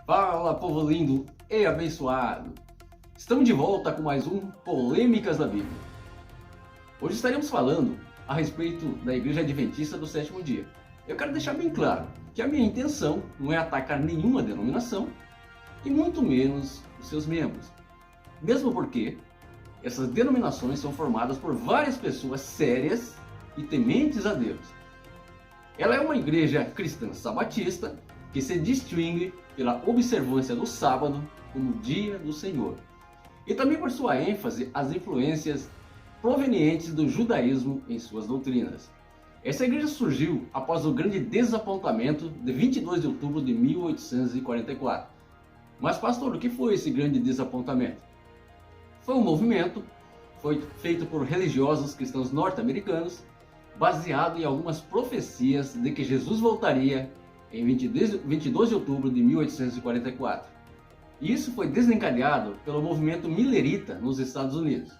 Fala, povo lindo e abençoado! Estamos de volta com mais um Polêmicas da Bíblia. Hoje estaremos falando a respeito da Igreja Adventista do Sétimo Dia. Eu quero deixar bem claro que a minha intenção não é atacar nenhuma denominação e muito menos os seus membros. Mesmo porque essas denominações são formadas por várias pessoas sérias e tementes a Deus. Ela é uma igreja cristã sabatista que se distingue pela observância do sábado como dia do Senhor, e também por sua ênfase às influências provenientes do judaísmo em suas doutrinas. Essa igreja surgiu após o grande desapontamento de 22 de outubro de 1844. Mas pastor, o que foi esse grande desapontamento? Foi um movimento feito por religiosos cristãos norte-americanos, baseado em algumas profecias de que Jesus voltaria em 22 de outubro de 1844. Isso foi desencadeado pelo movimento Millerita nos Estados Unidos.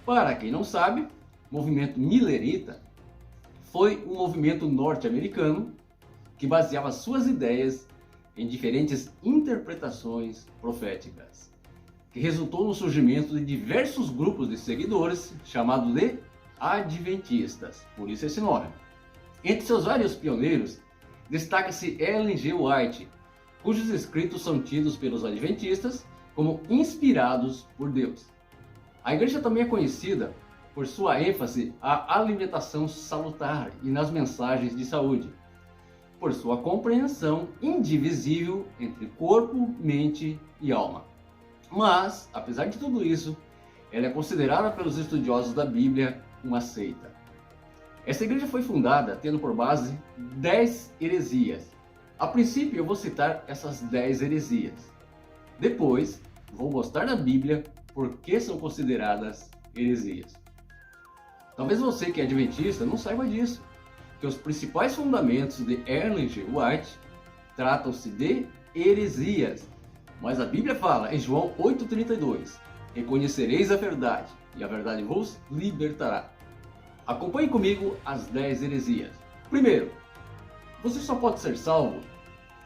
Para quem não sabe, o movimento Millerita foi um movimento norte-americano que baseava suas ideias em diferentes interpretações proféticas, que resultou no surgimento de diversos grupos de seguidores chamados de Adventistas, por isso esse nome. Entre seus vários pioneiros, destaca-se Ellen G. White, cujos escritos são tidos pelos Adventistas como inspirados por Deus. A igreja também é conhecida por sua ênfase à alimentação salutar e nas mensagens de saúde, por sua compreensão indivisível entre corpo, mente e alma. Mas, apesar de tudo isso, ela é considerada pelos estudiosos da Bíblia uma seita. Essa igreja foi fundada tendo por base 10 heresias. A princípio eu vou citar essas 10 heresias. Depois vou mostrar na Bíblia por que são consideradas heresias. Talvez você que é adventista não saiba disso, que os principais fundamentos de Ellen G. White tratam-se de heresias. Mas a Bíblia fala em João 8,32: reconhecereis a verdade, e a verdade vos libertará. Acompanhe comigo as 10 heresias. Primeiro, você só pode ser salvo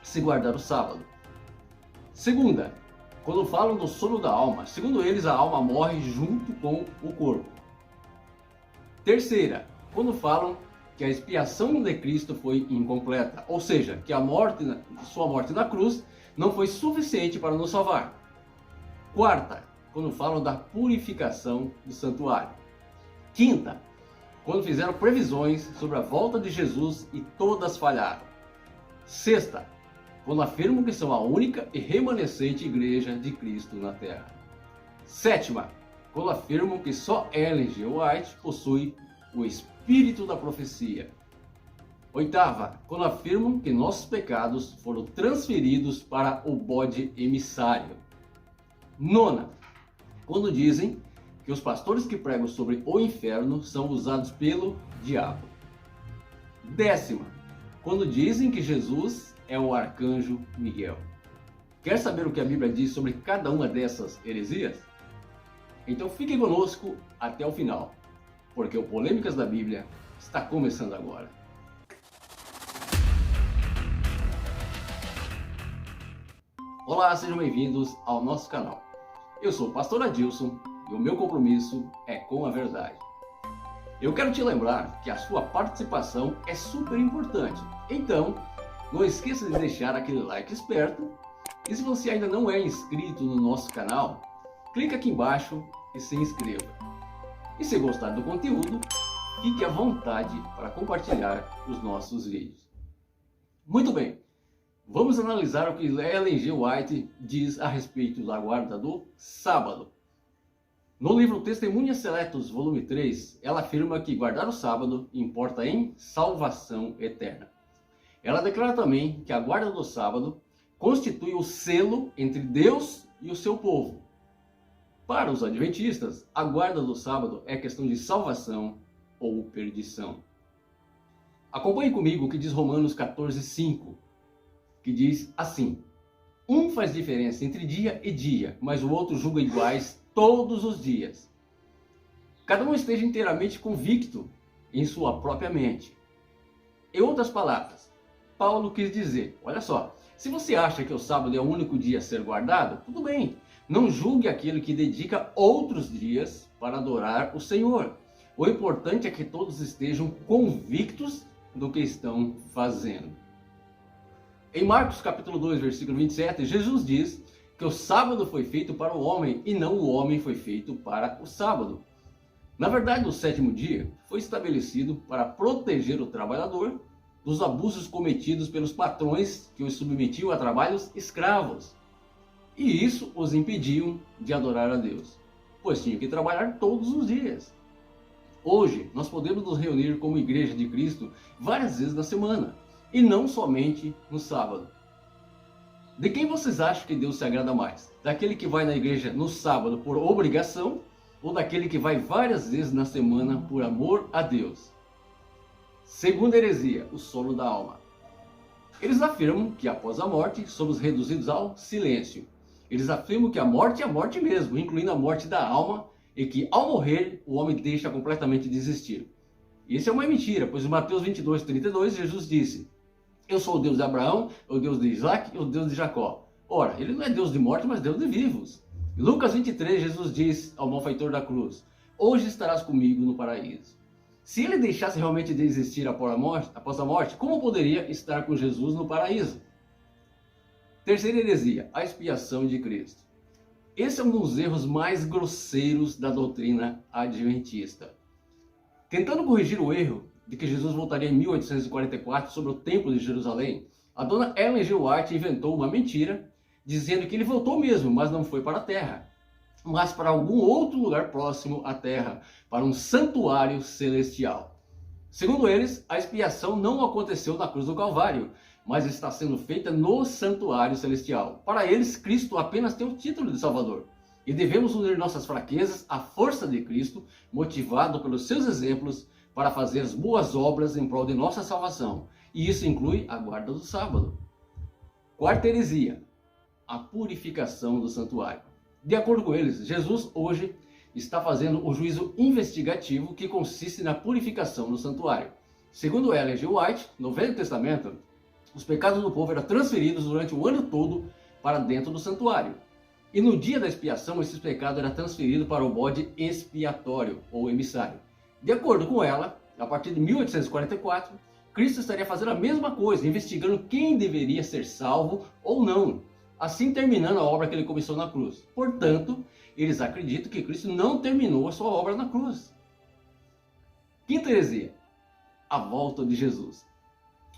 se guardar o sábado. Segunda, quando falam do sono da alma, segundo eles a alma morre junto com o corpo. Terceira, quando falam que a expiação de Cristo foi incompleta, ou seja, que sua morte na cruz não foi suficiente para nos salvar. Quarta, quando falam da purificação do santuário. Quinta, quando fizeram previsões sobre a volta de Jesus e todas falharam. Sexta, quando afirmam que são a única e remanescente igreja de Cristo na Terra. Sétima, quando afirmam que só Ellen G. White possui o espírito da profecia. Oitava, quando afirmam que nossos pecados foram transferidos para o bode emissário. Nona, quando dizem que os pastores que pregam sobre o inferno são usados pelo diabo. Décima, quando dizem que Jesus é o arcanjo Miguel. Quer saber o que a Bíblia diz sobre cada uma dessas heresias? Então fique conosco até o final, porque o Polêmicas da Bíblia está começando agora. Olá, sejam bem-vindos ao nosso canal. Eu sou o pastor Adilson e o meu compromisso é com a verdade. Eu quero te lembrar que a sua participação é super importante. Então, não esqueça de deixar aquele like esperto. E se você ainda não é inscrito no nosso canal, clique aqui embaixo e se inscreva. E se gostar do conteúdo, fique à vontade para compartilhar os nossos vídeos. Muito bem, vamos analisar o que Ellen G. White diz a respeito da guarda do sábado. No livro Testemunhas Seletos, volume 3, ela afirma que guardar o sábado importa em salvação eterna. Ela declara também que a guarda do sábado constitui o selo entre Deus e o seu povo. Para os adventistas, a guarda do sábado é questão de salvação ou perdição. Acompanhe comigo o que diz Romanos 14,5, que diz assim: um faz diferença entre dia e dia, mas o outro julga iguais todos os dias. Cada um esteja inteiramente convicto em sua própria mente. Em outras palavras, Paulo quis dizer, olha só, Se você acha que o sábado é o único dia a ser guardado, tudo bem. Não julgue aquele que dedica outros dias para adorar o Senhor. O importante é que todos estejam convictos do que estão fazendo. Em Marcos capítulo 2, versículo 27, Jesus diz que o sábado foi feito para o homem e não o homem foi feito para o sábado. Na verdade, o sétimo dia foi estabelecido para proteger o trabalhador dos abusos cometidos pelos patrões que os submetiam a trabalhos escravos. E isso os impediam de adorar a Deus, pois tinham que trabalhar todos os dias. Hoje, nós podemos nos reunir como Igreja de Cristo várias vezes na semana, e não somente no sábado. De quem vocês acham que Deus se agrada mais? Daquele que vai na igreja no sábado por obrigação, ou daquele que vai várias vezes na semana por amor a Deus? Segunda heresia, o sono da alma. Eles afirmam que após a morte somos reduzidos ao silêncio. Eles afirmam que a morte é a morte mesmo, incluindo a morte da alma, e que ao morrer o homem deixa completamente de existir. Isso é uma mentira, pois em Mateus 22, 32, Jesus disse: eu sou o Deus de Abraão, o Deus de Isaac e o Deus de Jacó. Ora, ele não é Deus de morte, mas Deus de vivos. Em Lucas 23, Jesus diz ao malfeitor da cruz: hoje estarás comigo no paraíso. Se ele deixasse realmente de existir após a morte, como poderia estar com Jesus no paraíso? Terceira heresia, a expiação de Cristo. Esse é um dos erros mais grosseiros da doutrina adventista. Tentando corrigir o erro de que Jesus voltaria em 1844 sobre o Templo de Jerusalém, a dona Ellen G. White inventou uma mentira, dizendo que ele voltou mesmo, mas não foi para a Terra, mas para algum outro lugar próximo à Terra, para um santuário celestial. Segundo eles, a expiação não aconteceu na cruz do Calvário, mas está sendo feita no santuário celestial. Para eles, Cristo apenas tem o título de Salvador. E devemos unir nossas fraquezas à força de Cristo, motivado pelos seus exemplos, para fazer as boas obras em prol de nossa salvação. E isso inclui a guarda do sábado. Quarta heresia, a purificação do santuário. De acordo com eles, Jesus hoje está fazendo o juízo investigativo que consiste na purificação do santuário. Segundo Ellen G. White, no Velho Testamento, os pecados do povo eram transferidos durante o ano todo para dentro do santuário. E no dia da expiação, esses pecados eram transferidos para o bode expiatório, ou emissário. De acordo com ela, a partir de 1844, Cristo estaria fazendo a mesma coisa, investigando quem deveria ser salvo ou não, assim terminando a obra que ele começou na cruz. Portanto, eles acreditam que Cristo não terminou a sua obra na cruz. Quinta heresia, a volta de Jesus.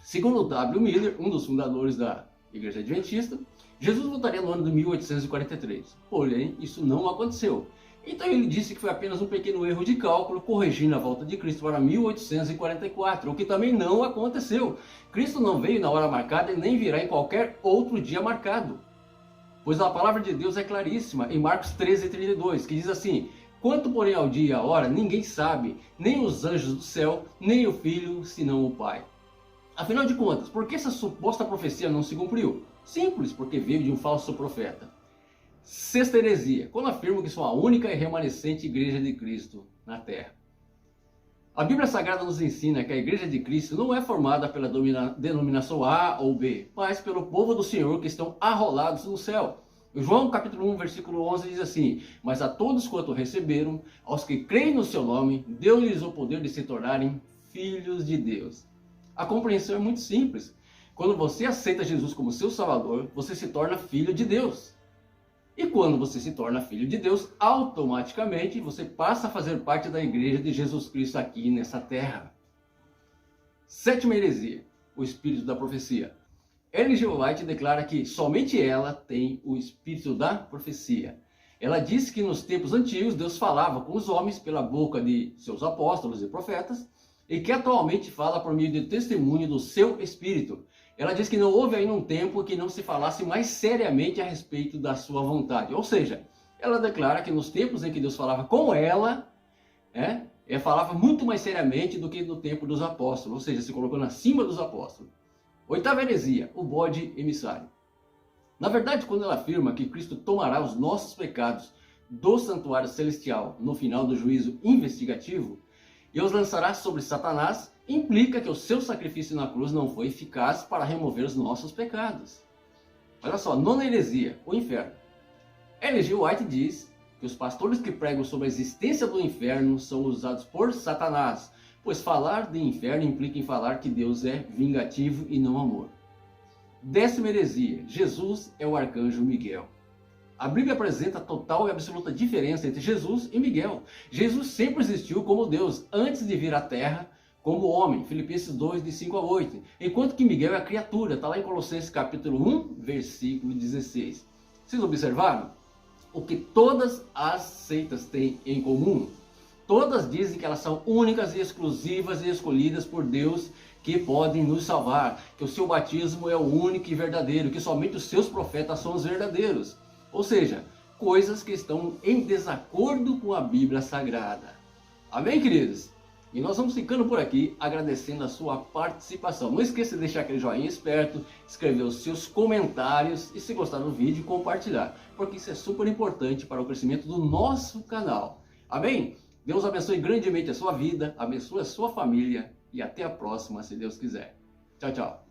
Segundo W. Miller, um dos fundadores da Igreja Adventista, Jesus voltaria no ano de 1843. Porém, isso não aconteceu. Então ele disse que foi apenas um pequeno erro de cálculo, corrigindo a volta de Cristo para 1844, o que também não aconteceu. Cristo não veio na hora marcada e nem virá em qualquer outro dia marcado. Pois a palavra de Deus é claríssima em Marcos 13:32, que diz assim: quanto porém ao dia e à hora, ninguém sabe, nem os anjos do céu, nem o Filho, senão o Pai. Afinal de contas, por que essa suposta profecia não se cumpriu? Simples, porque veio de um falso profeta. Sexta heresia, quando afirmam que são a única e remanescente igreja de Cristo na Terra. A Bíblia Sagrada nos ensina que a igreja de Cristo não é formada pela denominação A ou B, mas pelo povo do Senhor que estão arrolados no céu. João capítulo 1, versículo 11 diz assim: mas a todos quanto receberam, aos que creem no seu nome, deu-lhes o poder de se tornarem filhos de Deus. A compreensão é muito simples. Quando você aceita Jesus como seu Salvador, você se torna filho de Deus. E quando você se torna filho de Deus, automaticamente você passa a fazer parte da igreja de Jesus Cristo aqui nessa terra. Sétima heresia, o espírito da profecia. Ellen G. White declara que somente ela tem o espírito da profecia. Ela diz que nos tempos antigos Deus falava com os homens pela boca de seus apóstolos e profetas, e que atualmente fala por meio de testemunho do seu espírito. Ela diz que não houve ainda um tempo que não se falasse mais seriamente a respeito da sua vontade. Ou seja, ela declara que nos tempos em que Deus falava com ela, falava muito mais seriamente do que no tempo dos apóstolos, ou seja, se colocando acima dos apóstolos. Oitava heresia, o bode emissário. Na verdade, quando ela afirma que Cristo tomará os nossos pecados do santuário celestial no final do juízo investigativo e os lançará sobre Satanás, implica que o seu sacrifício na cruz não foi eficaz para remover os nossos pecados. Olha só, nona heresia, o inferno. Ellen G. White diz que os pastores que pregam sobre a existência do inferno são usados por Satanás, pois falar de inferno implica em falar que Deus é vingativo e não amor. Décima heresia, Jesus é o arcanjo Miguel. A Bíblia apresenta total e absoluta diferença entre Jesus e Miguel. Jesus sempre existiu como Deus, antes de vir à terra como homem, Filipenses 2, de 5 a 8. Enquanto que Miguel é a criatura, está lá em Colossenses capítulo 1, versículo 16. Vocês observaram? O que todas as seitas têm em comum? Todas dizem que elas são únicas e exclusivas e escolhidas por Deus, que podem nos salvar, que o seu batismo é o único e verdadeiro, que somente os seus profetas são os verdadeiros. Ou seja, coisas que estão em desacordo com a Bíblia Sagrada. Amém, queridos? E nós vamos ficando por aqui, agradecendo a sua participação. Não esqueça de deixar aquele joinha esperto, escrever os seus comentários e, se gostar do vídeo, compartilhar, porque isso é super importante para o crescimento do nosso canal. Amém? Deus abençoe grandemente a sua vida, abençoe a sua família e até a próxima, se Deus quiser. Tchau, tchau.